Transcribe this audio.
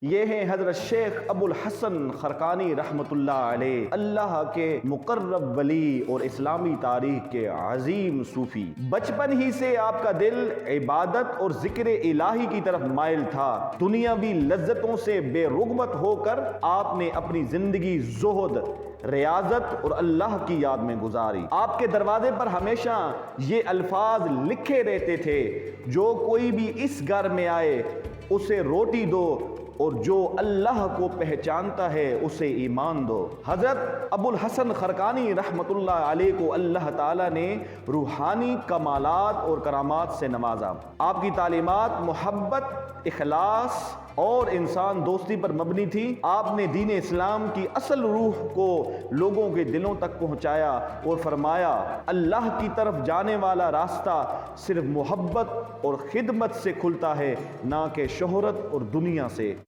ये हैं हजरत शेख अबुल हसन खरकानी रहमतुल्लाह अलैह, अल्लाह के मुकर्रब वली और इस्लामी तारीख के अजीम सूफी। बचपन ही से आपका दिल इबादत और जिक्र इलाही की तरफ माइल था। दुनियावी लज्जतों से बेरुगबत होकर आपने अपनी जिंदगी ज़ुहद, रियाजत और अल्लाह की याद में गुजारी। आपके दरवाजे पर हमेशा ये अल्फाज लिखे रहते थे, जो कोई भी इस घर में आए उसे रोटी दो और जो अल्लाह को पहचानता है उसे ईमान दो। हजरत अबुल हसन खरकानी रहमतुल्लाह अलैह को अल्लाह ताला ने रूहानी कमालात और करामात से नवाजा। आपकी तालीमात मोहब्बत, इखलास और इंसान दोस्ती पर मबनी थी। आपने दीन इस्लाम की असल रूह को लोगों के दिलों तक पहुंचाया और फरमाया, अल्लाह की तरफ जाने वाला रास्ता सिर्फ मोहब्बत और खिदमत से खुलता है, ना कि शोहरत और दुनिया से।